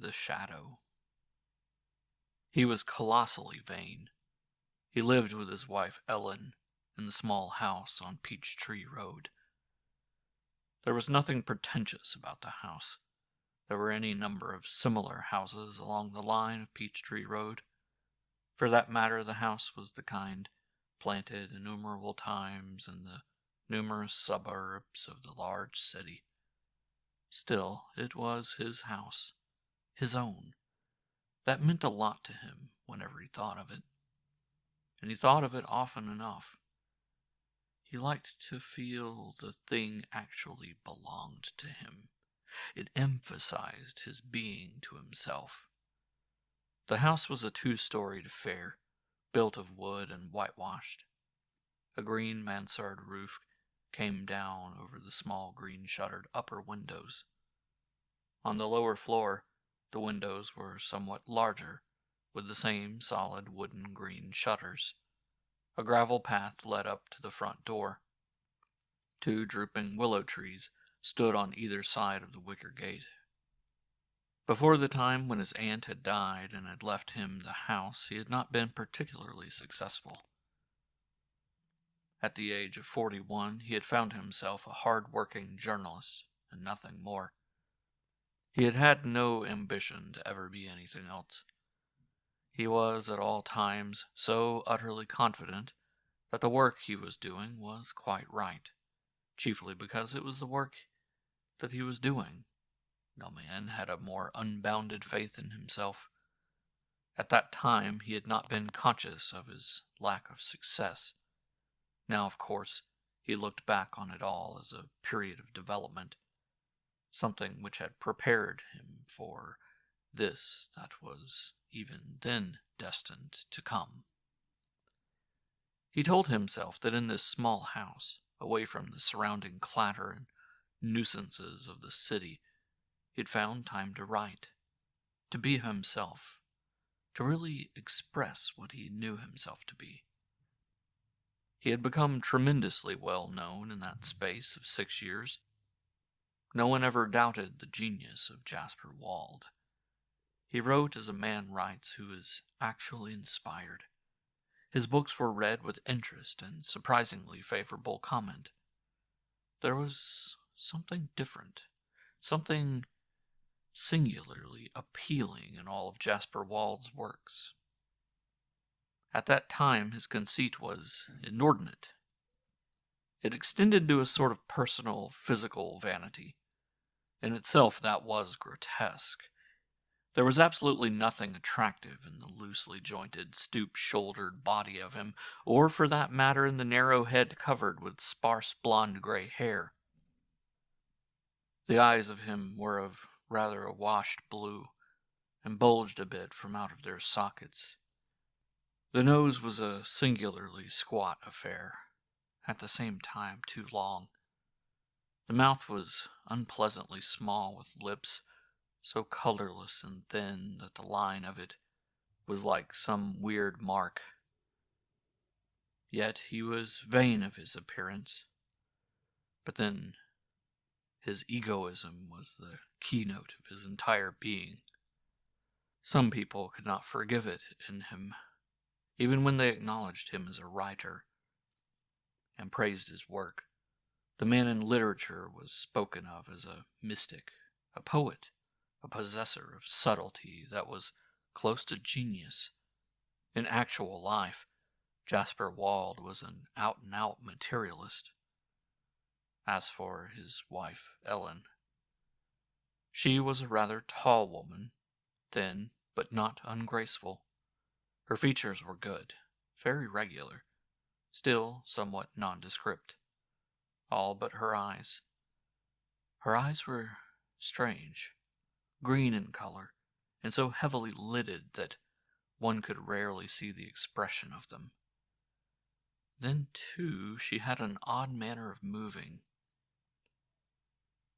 the shadow. He was colossally vain. He lived with his wife Ellen in the small house on Peachtree Road. There was nothing pretentious about the house. There were any number of similar houses along the line of Peachtree Road. For that matter, the house was the kind planted innumerable times in the numerous suburbs of the large city. Still, it was his house, his own. That meant a lot to him whenever he thought of it. And he thought of it often enough. He liked to feel the thing actually belonged to him. It emphasized his being to himself. The house was a 2-storied affair, built of wood and whitewashed. A green mansard roof came down over the small green-shuttered upper windows. On the lower floor, the windows were somewhat larger, with the same solid wooden green shutters. A gravel path led up to the front door. 2 drooping willow trees stood on either side of the wicker gate. Before the time when his aunt had died and had left him the house, he had not been particularly successful. At the age of 41, he had found himself a hard-working journalist, and nothing more. He had had no ambition to ever be anything else. He was at all times so utterly confident that the work he was doing was quite right, chiefly because it was the work that he was doing. No man had a more unbounded faith in himself. At that time he had not been conscious of his lack of success. Now, of course, he looked back on it all as a period of development, something which had prepared him for this that was even then destined to come. He told himself that in this small house, away from the surrounding clatter and nuisances of the city, he had found time to write, to be himself, to really express what he knew himself to be. He had become tremendously well known in that space of 6 years. No one ever doubted the genius of Jasper Wald. He wrote as a man writes who is actually inspired. His books were read with interest and surprisingly favorable comment. There was something different, something singularly appealing in all of Jasper Wald's works. At that time, his conceit was inordinate. It extended to a sort of personal, physical vanity. In itself, that was grotesque. There was absolutely nothing attractive in the loosely jointed, stoop-shouldered body of him, or for that matter in the narrow head covered with sparse blonde-gray hair. The eyes of him were of rather a washed blue, and bulged a bit from out of their sockets. The nose was a singularly squat affair, at the same time too long. The mouth was unpleasantly small, with lips so colorless and thin that the line of it was like some weird mark. Yet he was vain of his appearance. But then his egoism was the keynote of his entire being. Some people could not forgive it in him, even when they acknowledged him as a writer and praised his work. The man in literature was spoken of as a mystic, a poet, a possessor of subtlety that was close to genius. In actual life, Jasper Wald was an out-and-out materialist. As for his wife, Ellen, she was a rather tall woman, thin but not ungraceful. Her features were good, very regular, still somewhat nondescript. All but her eyes. Her eyes were strange, green in color, and so heavily lidded that one could rarely see the expression of them. Then, too, she had an odd manner of moving.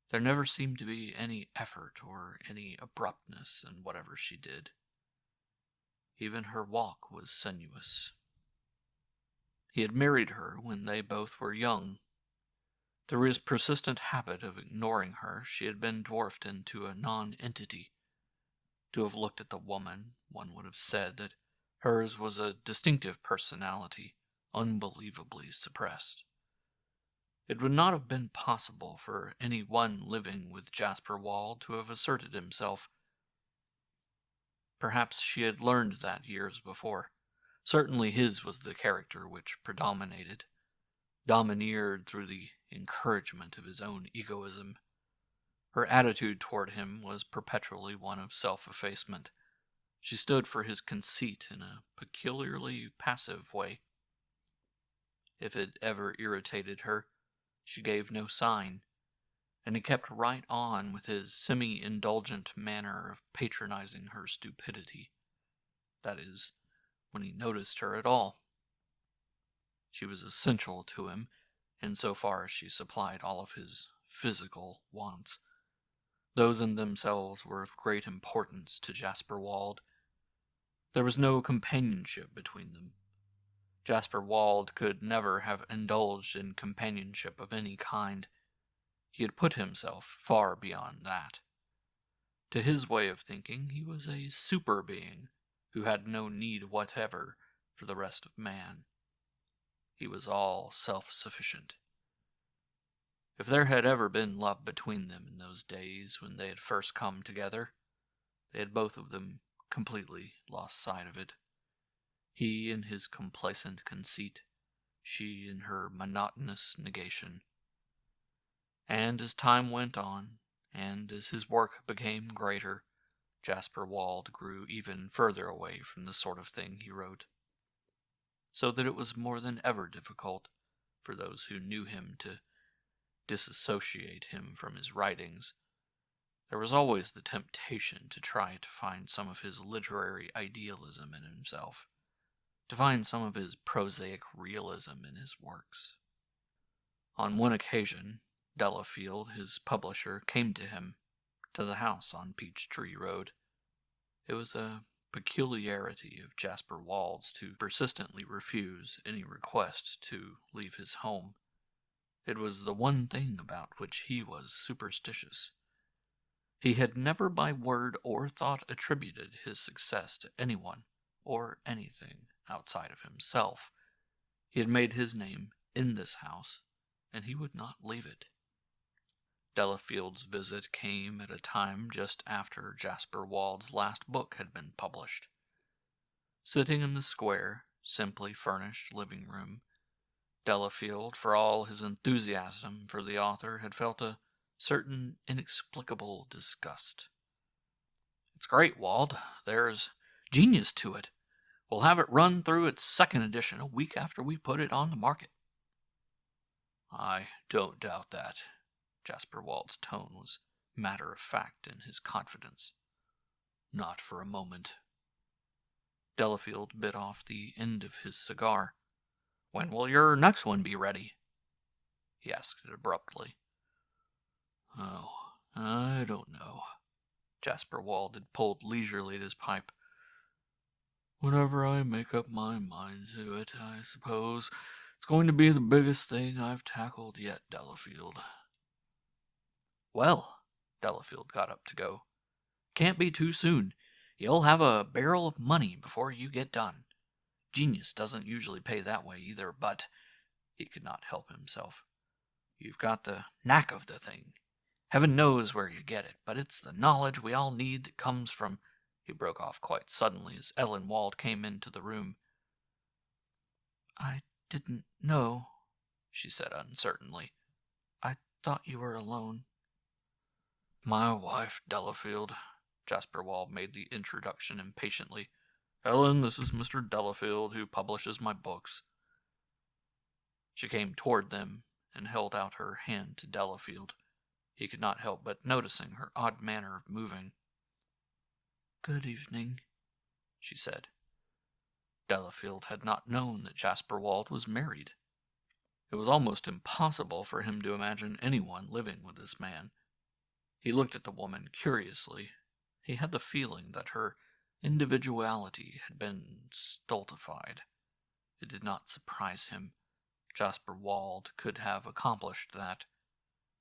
There never seemed to be any effort or any abruptness in whatever she did. Even her walk was sinuous. He had married her when they both were young. Through his persistent habit of ignoring her, she had been dwarfed into a non-entity. To have looked at the woman, one would have said that hers was a distinctive personality, unbelievably suppressed. It would not have been possible for any one living with Jasper Wald to have asserted himself. Perhaps she had learned that years before. Certainly his was the character which predominated, domineered through the encouragement of his own egoism. Her attitude toward him was perpetually one of self-effacement. She stood for his conceit in a peculiarly passive way. If it ever irritated her, she gave no sign, and he kept right on with his semi-indulgent manner of patronizing her stupidity. That is, when he noticed her at all. She was essential to him, in so far as she supplied all of his physical wants. Those in themselves were of great importance to Jasper Wald. There was no companionship between them. Jasper Wald could never have indulged in companionship of any kind. He had put himself far beyond that. To his way of thinking, he was a super being who had no need whatever for the rest of man. He was all self-sufficient. If there had ever been love between them in those days when they had first come together, they had both of them completely lost sight of it. He in his complacent conceit, she in her monotonous negation. And as time went on, and as his work became greater, Jasper Wald grew even further away from the sort of thing he wrote, so that it was more than ever difficult for those who knew him to disassociate him from his writings. There was always the temptation to try to find some of his literary idealism in himself, to find some of his prosaic realism in his works. On one occasion, Delafield, his publisher, came to him, to the house on Peachtree Road. It was a peculiarity of Jasper Wald's to persistently refuse any request to leave his home. It was the one thing about which he was superstitious. He had never by word or thought attributed his success to anyone or anything outside of himself. He had made his name in this house, and he would not leave it. Delafield's visit came at a time just after Jasper Wald's last book had been published. Sitting in the square, simply furnished living room, Delafield, for all his enthusiasm for the author, had felt a certain inexplicable disgust. "It's great, Wald. There's genius to it. We'll have it run through its second edition a week after we put it on the market." "I don't doubt that." Jasper Wald's tone was matter-of-fact in his confidence. "Not for a moment." Delafield bit off the end of his cigar. "When will your next one be ready?" he asked it abruptly. "Oh, I don't know." Jasper Wald had pulled leisurely at his pipe. "Whenever I make up my mind to it, I suppose it's going to be the biggest thing I've tackled yet, Delafield." "Well," Delafield got up to go, "can't be too soon. You'll have a barrel of money before you get done. Genius doesn't usually pay that way either, but—" he could not help himself. "You've got the knack of the thing. Heaven knows where you get it, but it's the knowledge we all need that comes from—" He broke off quite suddenly as Ellen Wald came into the room. "I didn't know," she said uncertainly. "I thought you were alone." "My wife, Delafield." Jasper Wald made the introduction impatiently. "Ellen, this is Mr. Delafield, who publishes my books." She came toward them and held out her hand to Delafield. He could not help but noticing her odd manner of moving. "Good evening," she said. Delafield had not known that Jasper Wald was married. It was almost impossible for him to imagine anyone living with this man. He looked at the woman curiously. He had the feeling that her individuality had been stultified. It did not surprise him. Jasper Wald could have accomplished that.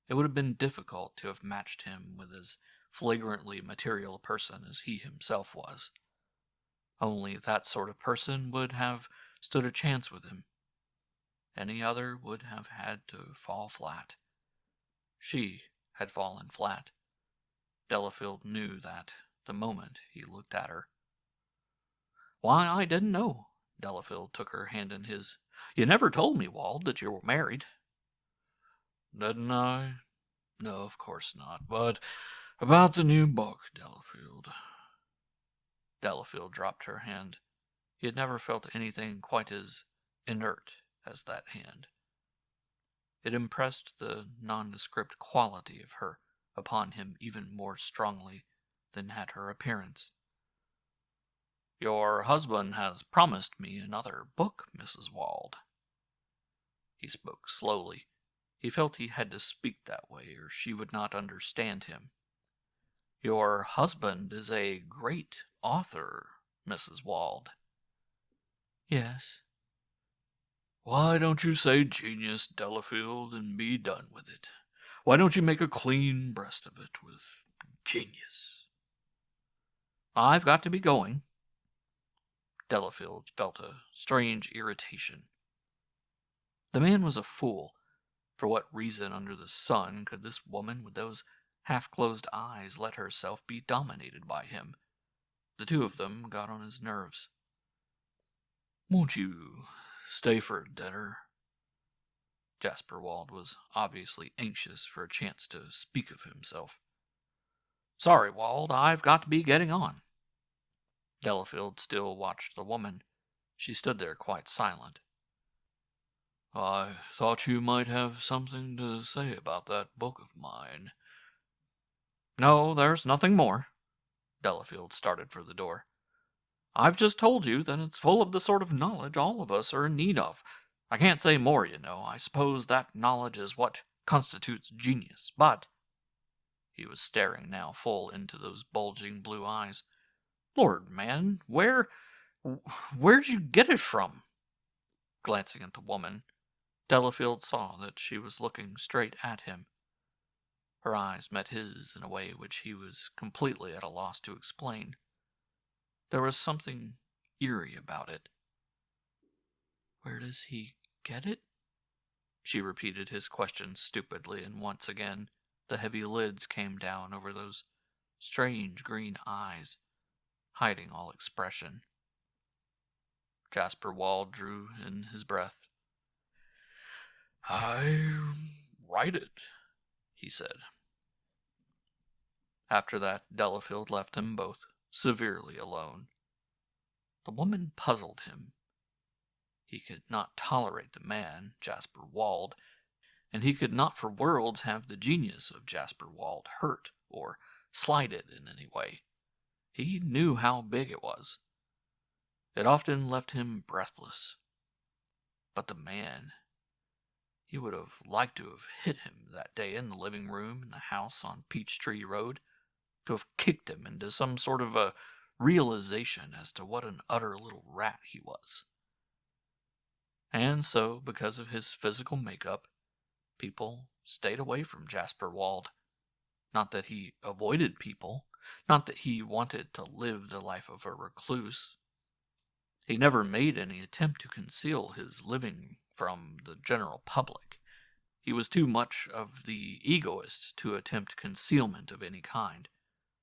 It would have been difficult to have matched him with as flagrantly material person as he himself was. Only that sort of person would have stood a chance with him. Any other would have had to fall flat. She had fallen flat. Delafield knew that the moment he looked at her. "Why, I didn't know." Delafield took her hand in his. "You never told me, Wald, that you were married." "Didn't I? No, of course not. But about the new book, Delafield." Delafield dropped her hand. He had never felt anything quite as inert as that hand. It impressed the nondescript quality of her upon him even more strongly than had her appearance. "Your husband has promised me another book, Mrs. Wald." He spoke slowly. He felt he had to speak that way, or she would not understand him. "Your husband is a great author, Mrs. Wald." "Yes." "Why don't you say genius, Delafield, and be done with it? Why don't you make a clean breast of it with genius?" "I've got to be going." Delafield felt a strange irritation. The man was a fool. For what reason under the sun could this woman with those half-closed eyes let herself be dominated by him? The two of them got on his nerves. "Won't you stay for dinner?" Jasper Wald was obviously anxious for a chance to speak of himself. "Sorry, Wald, I've got to be getting on." Delafield still watched the woman. She stood there quite silent. "I thought you might have something to say about that book of mine." "No, there's nothing more." Delafield started for the door. "I've just told you that it's full of the sort of knowledge all of us are in need of. I can't say more, you know. I suppose that knowledge is what constitutes genius, but—" He was staring now full into those bulging blue eyes. "Lord, man, where'd you get it from?" Glancing at the woman, Delafield saw that she was looking straight at him. Her eyes met his in a way which he was completely at a loss to explain. There was something eerie about it. "Where does he get it?" She repeated his question stupidly, and once again the heavy lids came down over those strange green eyes, hiding all expression. Jasper Wald drew in his breath. "I write it," he said. After that, Delafield left them both severely alone. The woman puzzled him. He could not tolerate the man, Jasper Wald, and he could not for worlds have the genius of Jasper Wald hurt or slighted in any way. He knew how big it was. It often left him breathless. But the man, he would have liked to have hit him that day in the living room in the house on Peachtree Road, to have kicked him into some sort of a realization as to what an utter little rat he was. And so, because of his physical makeup, people stayed away from Jasper Wald. Not that he avoided people, not that he wanted to live the life of a recluse. He never made any attempt to conceal his living from the general public. He was too much of the egoist to attempt concealment of any kind,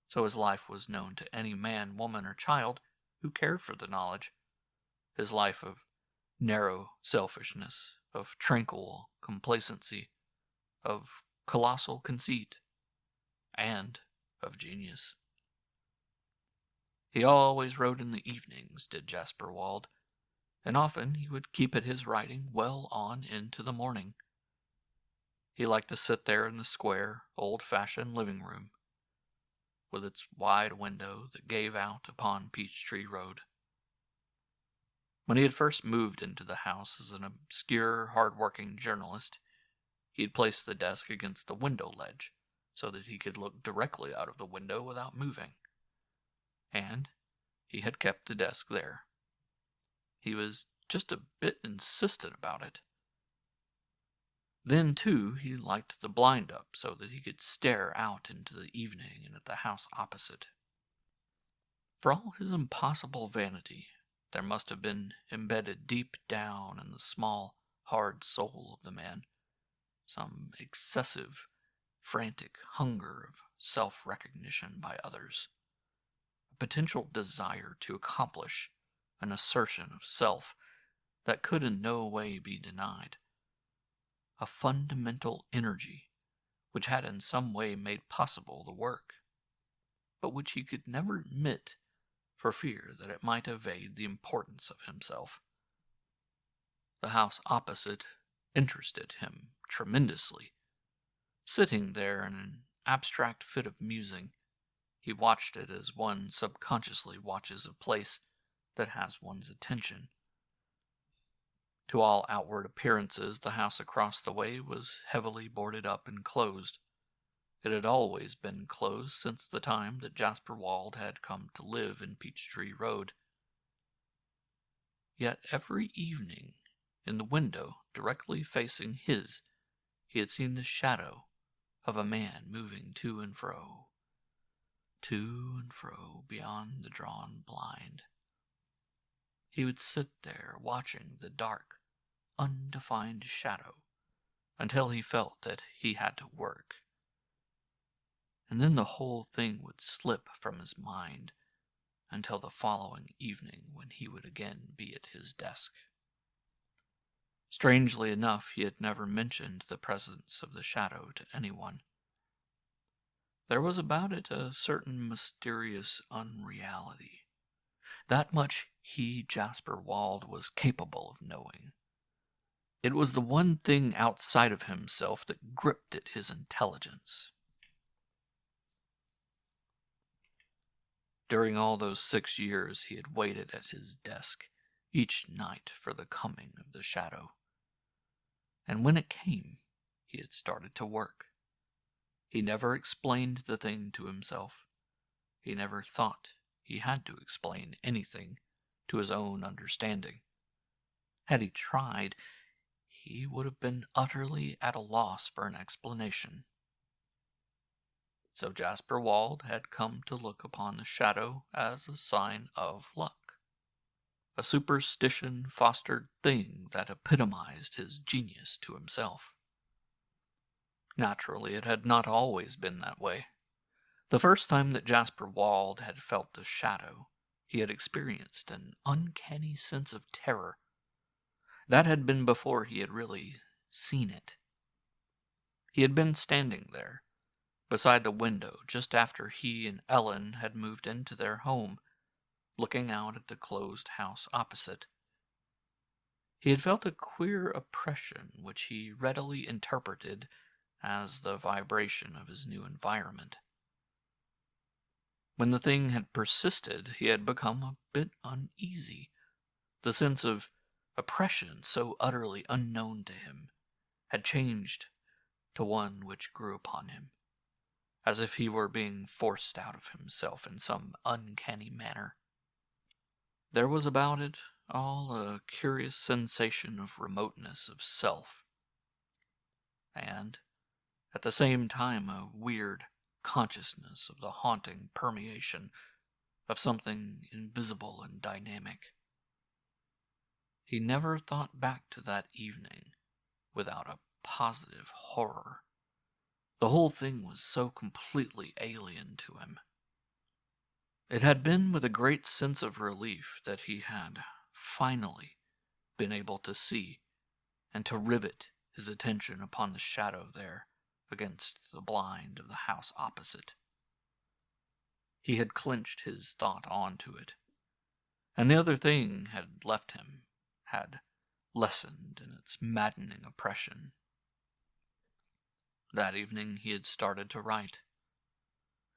so his life was known to any man, woman, or child who cared for the knowledge. His life of narrow selfishness, of tranquil complacency, of colossal conceit, and of genius. He always wrote in the evenings, did Jasper Wald, and often he would keep at his writing well on into the morning. He liked to sit there in the square, old-fashioned living room, with its wide window that gave out upon Peachtree Road. When he had first moved into the house as an obscure, hard-working journalist, he had placed the desk against the window ledge so that he could look directly out of the window without moving. And he had kept the desk there. He was just a bit insistent about it. Then, too, he liked the blind up so that he could stare out into the evening and at the house opposite. For all his impossible vanity, there must have been embedded deep down in the small, hard soul of the man some excessive, frantic hunger of self-recognition by others, a potential desire to accomplish an assertion of self that could in no way be denied, a fundamental energy which had in some way made possible the work, but which he could never admit for fear that it might evade the importance of himself. The house opposite interested him tremendously. Sitting there in an abstract fit of musing, he watched it as one subconsciously watches a place that has one's attention. To all outward appearances, the house across the way was heavily boarded up and closed. It had always been closed since the time that Jasper Wald had come to live in Peachtree Road. Yet every evening, in the window directly facing his, he had seen the shadow of a man moving to and fro beyond the drawn blind. He would sit there watching the dark, undefined shadow until he felt that he had to work. And then the whole thing would slip from his mind until the following evening when he would again be at his desk. Strangely enough, he had never mentioned the presence of the shadow to anyone. There was about it a certain mysterious unreality. That much he, Jasper Wald, was capable of knowing. It was the one thing outside of himself that gripped at his intelligence. During all those 6 years he had waited at his desk each night for the coming of the shadow. And when it came, he had started to work. He never explained the thing to himself. He never thought he had to explain anything to his own understanding. Had he tried, he would have been utterly at a loss for an explanation. So Jasper Wald had come to look upon the shadow as a sign of luck, a superstition-fostered thing that epitomized his genius to himself. Naturally, it had not always been that way. The first time that Jasper Wald had felt the shadow, he had experienced an uncanny sense of terror. That had been before he had really seen it. He had been standing there, beside the window, just after he and Ellen had moved into their home, looking out at the closed house opposite. He had felt a queer oppression which he readily interpreted as the vibration of his new environment. When the thing had persisted, he had become a bit uneasy. The sense of oppression, so utterly unknown to him, had changed to one which grew upon him, as if he were being forced out of himself in some uncanny manner. There was about it all a curious sensation of remoteness of self, and, at the same time, a weird consciousness of the haunting permeation of something invisible and dynamic. He never thought back to that evening without a positive horror. The whole thing was so completely alien to him. It had been with a great sense of relief that he had finally been able to see and to rivet his attention upon the shadow there against the blind of the house opposite. He had clenched his thought onto it, and the other thing had left him, had lessened in its maddening oppression. That evening he had started to write.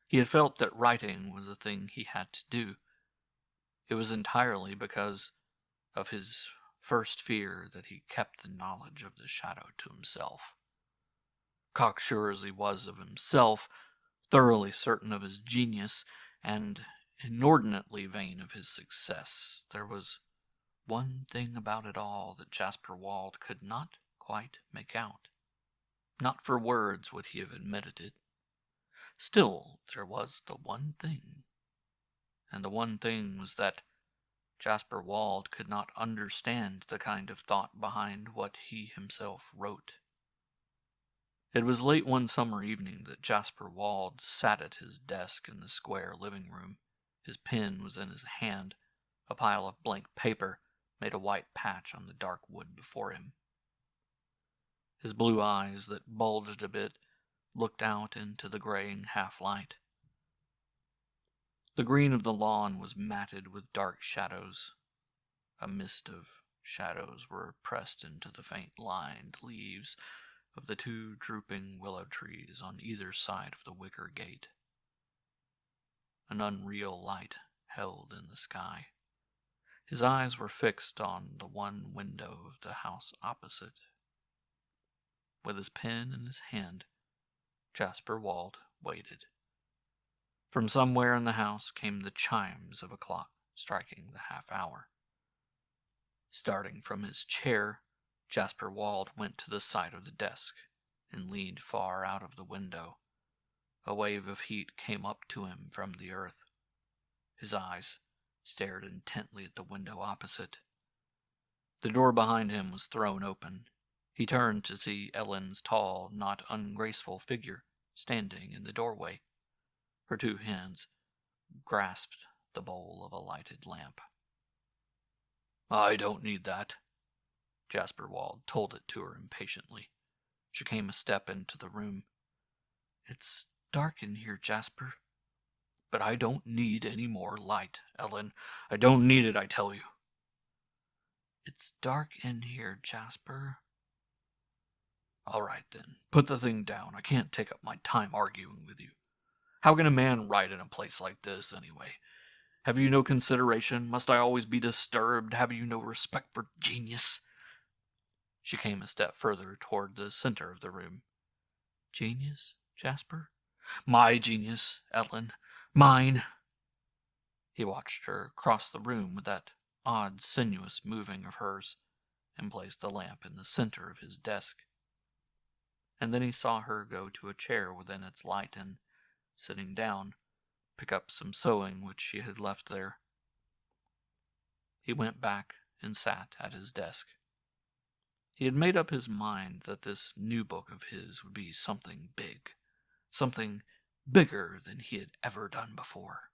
He had felt that writing was a thing he had to do. It was entirely because of his first fear that he kept the knowledge of the shadow to himself. Cocksure as he was of himself, thoroughly certain of his genius, and inordinately vain of his success, there was one thing about it all that Jasper Wald could not quite make out. Not for words would he have admitted it. Still, there was the one thing. And the one thing was that Jasper Wald could not understand the kind of thought behind what he himself wrote. It was late one summer evening that Jasper Wald sat at his desk in the square living room. His pen was in his hand. A pile of blank paper made a white patch on the dark wood before him. His blue eyes, that bulged a bit, looked out into the graying half-light. The green of the lawn was matted with dark shadows. A mist of shadows were pressed into the faint-lined leaves of the two drooping willow trees on either side of the wicker gate. An unreal light held in the sky. His eyes were fixed on the one window of the house opposite. With his pen in his hand, Jasper Wald waited. From somewhere in the house came the chimes of a clock striking the half-hour. Starting from his chair, Jasper Wald went to the side of the desk and leaned far out of the window. A wave of heat came up to him from the earth. His eyes stared intently at the window opposite. The door behind him was thrown open. He turned to see Ellen's tall, not ungraceful figure standing in the doorway. Her two hands grasped the bowl of a lighted lamp. "I don't need that," Jasper Wald told it to her impatiently. She came a step into the room. "It's dark in here, Jasper." "But I don't need any more light, Ellen. I don't need it, I tell you." "It's dark in here, Jasper." "All right, then. Put the thing down. I can't take up my time arguing with you. How can a man write in a place like this, anyway? Have you no consideration? Must I always be disturbed? Have you no respect for genius?" She came a step further toward the center of the room. "Genius, Jasper?" "My genius, Ellen. Mine." He watched her cross the room with that odd, sinuous moving of hers, and placed the lamp in the center of his desk. And then he saw her go to a chair within its light and, sitting down, pick up some sewing which she had left there. He went back and sat at his desk. He had made up his mind that this new book of his would be something big, something bigger than he had ever done before.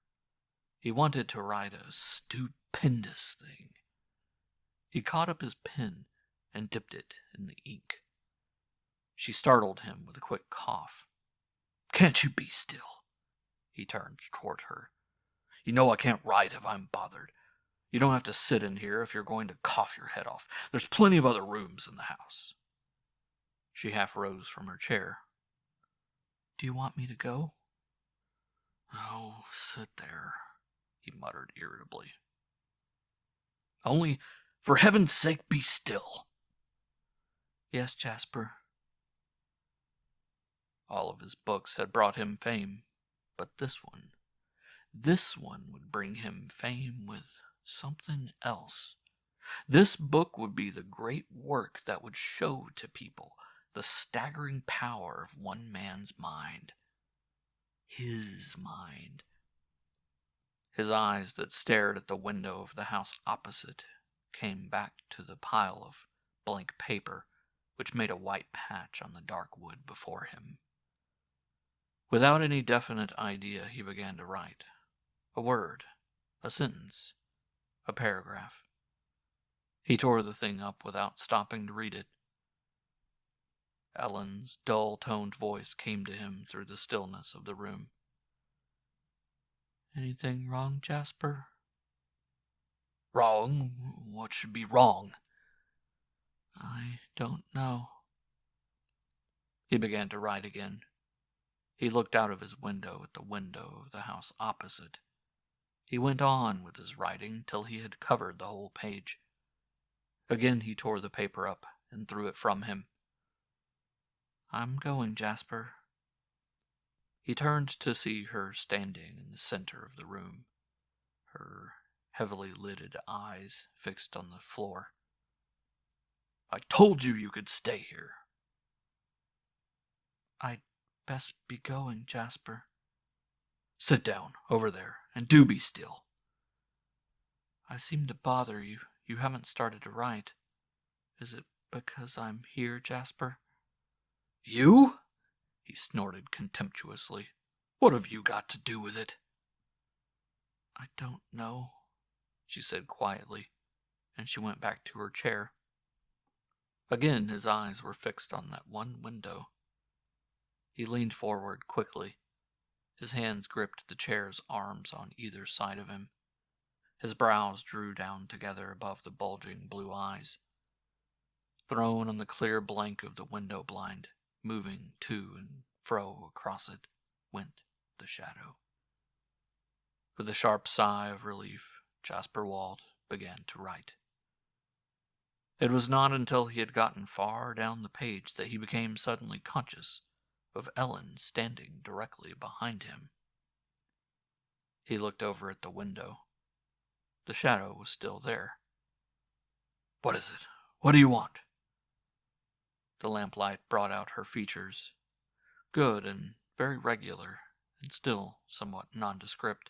He wanted to write a stupendous thing. He caught up his pen and dipped it in the ink. She startled him with a quick cough. "Can't you be still?" He turned toward her. "You know I can't write if I'm bothered. You don't have to sit in here if you're going to cough your head off. There's plenty of other rooms in the house." She half rose from her chair. "Do you want me to go?" "Oh, sit there," he muttered irritably. "Only, for heaven's sake, be still." "Yes, Jasper." All of his books had brought him fame, but this one would bring him fame with something else. This book would be the great work that would show to people the staggering power of one man's mind. His mind. His eyes that stared at the window of the house opposite came back to the pile of blank paper which made a white patch on the dark wood before him. Without any definite idea, he began to write. A word, a sentence, a paragraph. He tore the thing up without stopping to read it. Ellen's dull-toned voice came to him through the stillness of the room. "Anything wrong, Jasper?" "Wrong? What should be wrong?" "I don't know." He began to write again. He looked out of his window at the window of the house opposite. He went on with his writing till he had covered the whole page. Again he tore the paper up and threw it from him. "I'm going, Jasper." He turned to see her standing in the center of the room, her heavily lidded eyes fixed on the floor. "I told you you could stay here." I'd best be going, Jasper. Sit down, over there, and do be still. I seem to bother you. You haven't started to write. Is it because I'm here, Jasper? You? He snorted contemptuously. What have you got to do with it? I don't know, she said quietly, and she went back to her chair. Again his eyes were fixed on that one window. He leaned forward quickly. His hands gripped the chair's arms on either side of him. His brows drew down together above the bulging blue eyes. Thrown on the clear blank of the window blind, moving to and fro across it, went the shadow. With a sharp sigh of relief, Jasper Wald began to write. It was not until he had gotten far down the page that he became suddenly conscious of Ellen standing directly behind him. He looked over at the window. The shadow was still there. What is it? What do you want? The lamplight brought out her features, good and very regular, and still somewhat nondescript.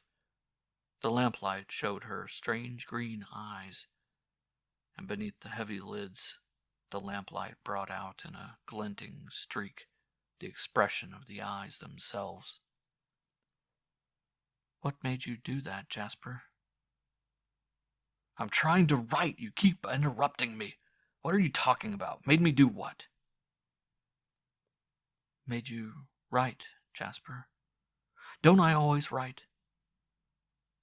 The lamplight showed her strange green eyes, and beneath the heavy lids, the lamplight brought out in a glinting streak the expression of the eyes themselves. What made you do that, Jasper? I'm trying to write. You keep interrupting me. What are you talking about? Made me do what? Made you write, Jasper. Don't I always write?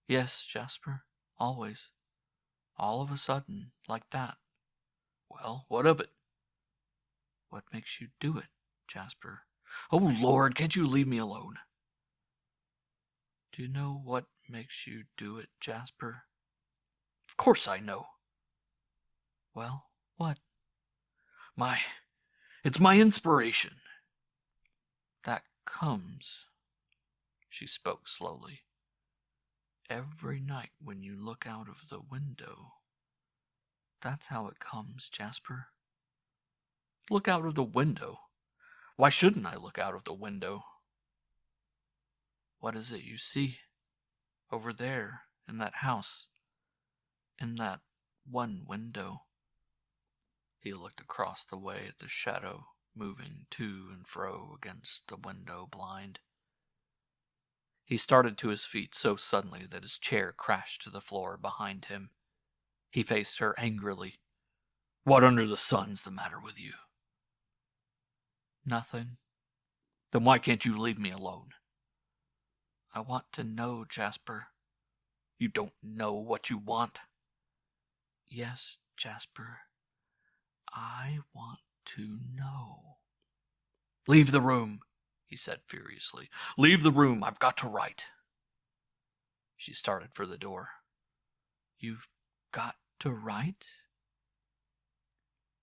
Yes, Jasper, always. All of a sudden, like that. Well, what of it? What makes you do it, Jasper? Oh, Lord, can't you leave me alone? Do you know what makes you do it, Jasper? Of course I know. Well, what? It's my inspiration. That comes, she spoke slowly, every night when you look out of the window. That's how it comes, Jasper. Look out of the window? Why shouldn't I look out of the window? What is it you see? Over there, in that house. In that one window. He looked across the way at the shadow moving to and fro against the window blind. He started to his feet so suddenly that his chair crashed to the floor behind him. He faced her angrily. What under the sun's the matter with you? Nothing. Then why can't you leave me alone? I want to know, Jasper. You don't know what you want? Yes, Jasper. I want to know. Leave the room, he said furiously. Leave the room. I've got to write. She started for the door. You've got to write?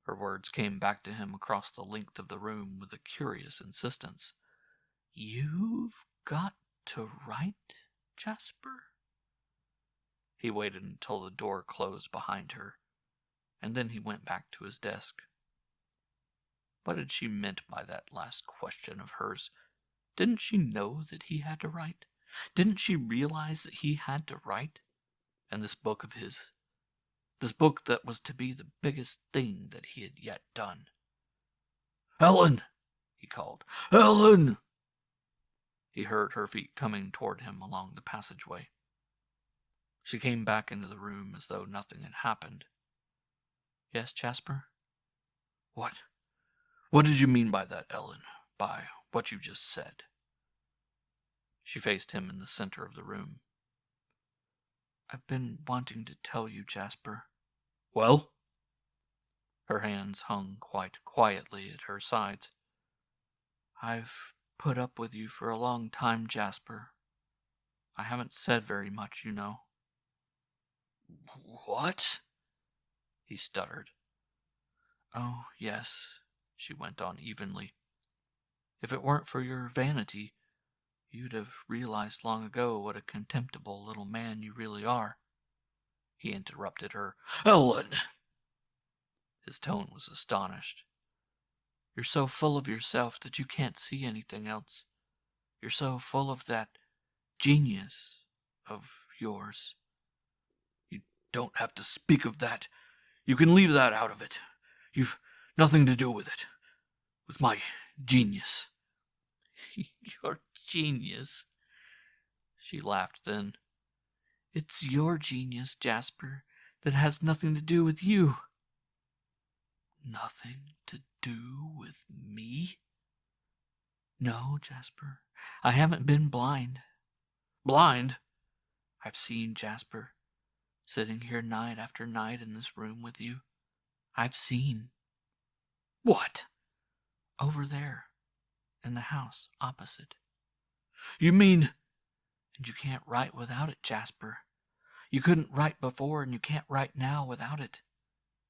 Her words came back to him across the length of the room with a curious insistence. You've got to write, Jasper? He waited until the door closed behind her, and then he went back to his desk. What had she meant by that last question of hers? Didn't she know that he had to write? Didn't she realize that he had to write? And this book of his, this book that was to be the biggest thing that he had yet done. Ellen, he called. Ellen! He heard her feet coming toward him along the passageway. She came back into the room as though nothing had happened. Yes, Jasper? What did you mean by that, Ellen? By what you just said? She faced him in the center of the room. I've been wanting to tell you, Jasper. Well? Her hands hung quite quietly at her sides. I've put up with you for a long time, Jasper. I haven't said very much, you know. What? He stuttered. Oh, yes, she went on evenly. If it weren't for your vanity, you'd have realized long ago what a contemptible little man you really are. He interrupted her. Ellen! His tone was astonished. You're so full of yourself that you can't see anything else. You're so full of that genius of yours. You don't have to speak of that. You can leave that out of it. You've nothing to do with it. With my genius." "Your genius?" She laughed then. "It's your genius, Jasper, that has nothing to do with you." "Nothing to do with me?" "No, Jasper, I haven't been blind." "Blind?" "I've seen, Jasper, sitting here night after night in this room with you. I've seen." "What?" "Over there, in the house opposite." "You mean—" "And you can't write without it, Jasper. You couldn't write before, and you can't write now without it.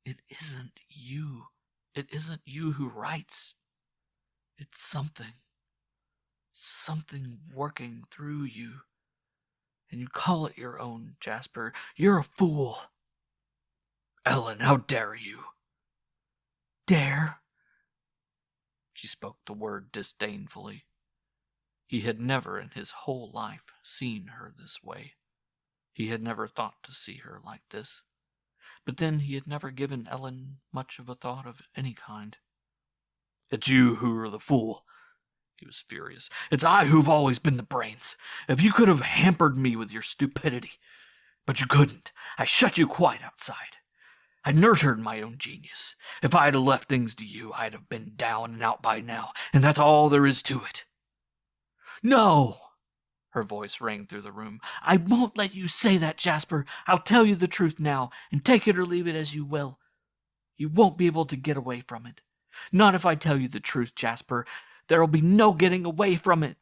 It isn't you. It isn't you who writes. It's something working through you. And you call it your own, Jasper. You're a fool." "Ellen, how dare you?" "Dare?" She spoke the word disdainfully. He had never in his whole life seen her this way. He had never thought to see her like this. But then he had never given Ellen much of a thought of any kind. "It's you who are the fool." He was furious. "It's I who've always been the brains. If you could have hampered me with your stupidity. But you couldn't. I shut you quite outside. I nurtured my own genius. If I'd have left things to you, I'd have been down and out by now, and that's all there is to it." "No!" Her voice rang through the room. "I won't let you say that, Jasper. I'll tell you the truth now, and take it or leave it as you will. You won't be able to get away from it. Not if I tell you the truth, Jasper. There'll be no getting away from it."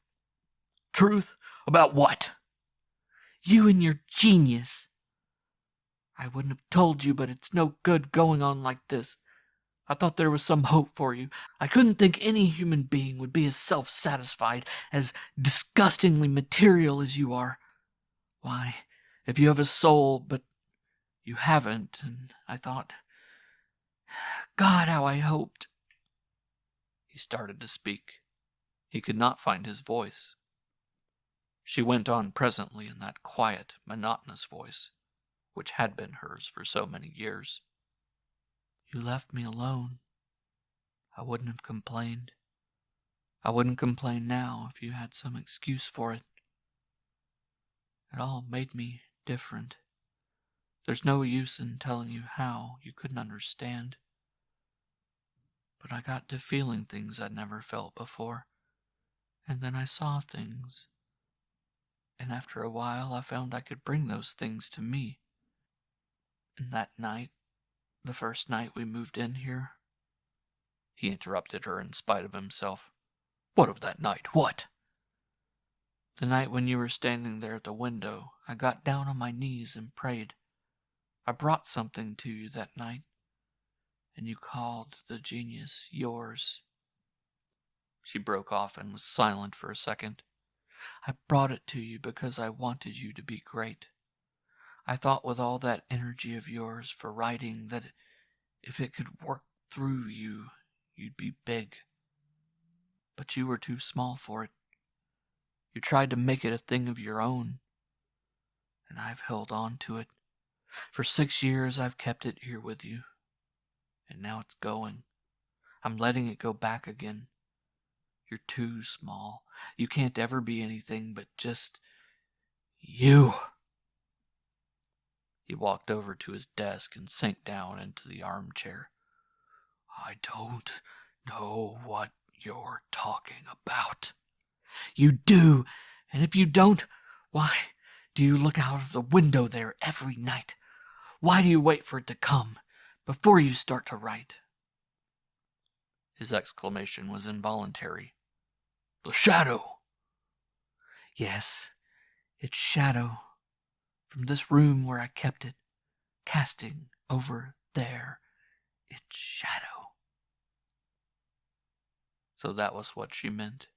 "Truth? About what?" "You and your genius. I wouldn't have told you, but it's no good going on like this. I thought there was some hope for you. I couldn't think any human being would be as self-satisfied, as disgustingly material as you are. Why, if you have a soul, but you haven't, and I thought, God, how I hoped." He started to speak. He could not find his voice. She went on presently in that quiet, monotonous voice, which had been hers for so many years. "You left me alone. I wouldn't have complained. I wouldn't complain now if you had some excuse for it. It all made me different. There's no use in telling you how. You couldn't understand. But I got to feeling things I'd never felt before. And then I saw things. And after a while I found I could bring those things to me. And that night, the first night we moved in here—" He interrupted her in spite of himself. "What of that night? What?" "The night when you were standing there at the window, I got down on my knees and prayed. I brought something to you that night, and you called the genius yours." She broke off and was silent for a second. "I brought it to you because I wanted you to be great. I thought with all that energy of yours for writing that if it could work through you, you'd be big. But you were too small for it. You tried to make it a thing of your own, and I've held on to it. For 6 years I've kept it here with you, and now it's going. I'm letting it go back again. You're too small. You can't ever be anything but just you." He walked over to his desk and sank down into the armchair. "I don't know what you're talking about." "You do, and if you don't, why do you look out of the window there every night? Why do you wait for it to come before you start to write?" His exclamation was involuntary. "The shadow!" "Yes, its shadow, from this room where I kept it, casting over there, its shadow." So that was what she meant.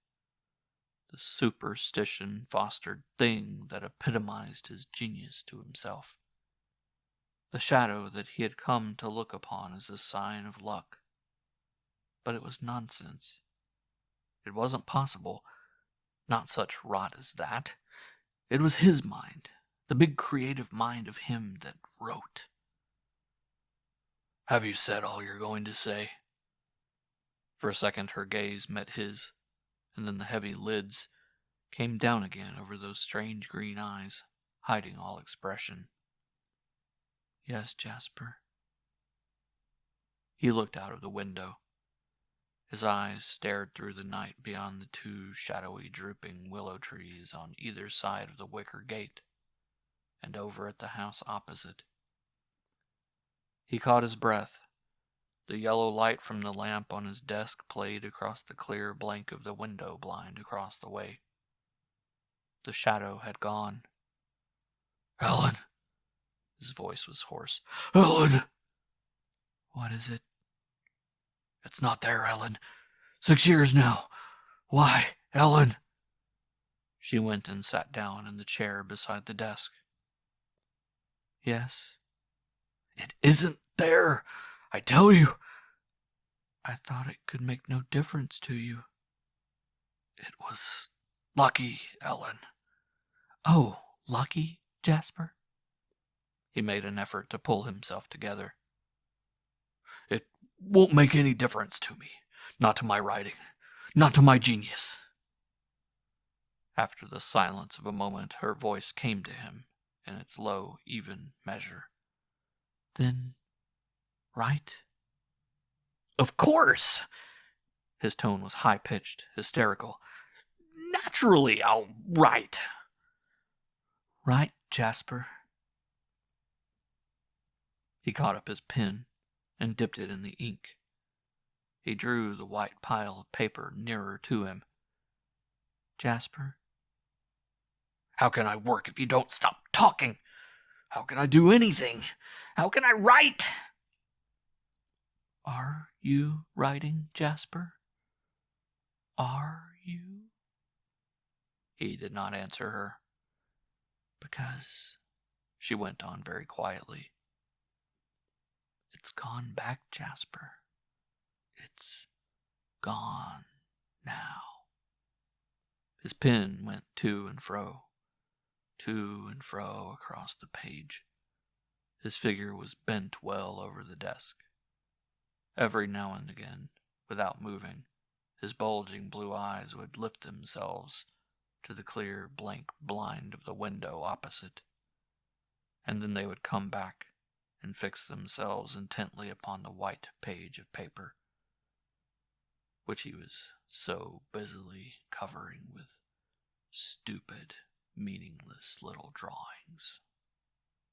The superstition-fostered thing that epitomized his genius to himself. The shadow that he had come to look upon as a sign of luck. but it was nonsense. It wasn't possible. Not such rot as that. It was his mind, the big creative mind of him that wrote. "Have you said all you're going to say?" For a second her gaze met his, and then the heavy lids came down again over those strange green eyes, hiding all expression. "Yes, Jasper." He looked out of the window. His eyes stared through the night beyond the two shadowy, drooping willow trees on either side of the wicker gate, and over at the house opposite. He caught his breath. The yellow light from the lamp on his desk played across the clear blank of the window blind across the way. The shadow had gone. "Ellen!" His voice was hoarse. "Ellen!" "What is it?" "It's not there, Ellen. 6 years now. Why, Ellen?" She went and sat down in the chair beside the desk. "Yes?" "It isn't there, I tell you." "I thought it could make no difference to you." "It was lucky, Ellen." "Oh, lucky, Jasper?" He made an effort to pull himself together. "It won't make any difference to me. Not to my writing. Not to my genius." After the silence of a moment, her voice came to him in its low, even measure. "Then, write?" "Of course!" His tone was high-pitched, hysterical. "Naturally, I'll write." "Write, Jasper." He caught up his pen and dipped it in the ink. He drew the white pile of paper nearer to him. "Jasper?" "How can I work if you don't stop talking? How can I do anything? How can I write?" "Are you writing, Jasper? Are you?" He did not answer her. "Because," she went on very quietly, "it's gone back, Jasper. It's gone now." His pen went to and fro across the page. His figure was bent well over the desk. Every now and again, without moving, his bulging blue eyes would lift themselves to the clear blank blind of the window opposite, and then they would come back and fix themselves intently upon the white page of paper, which he was so busily covering with stupid, meaningless little drawings.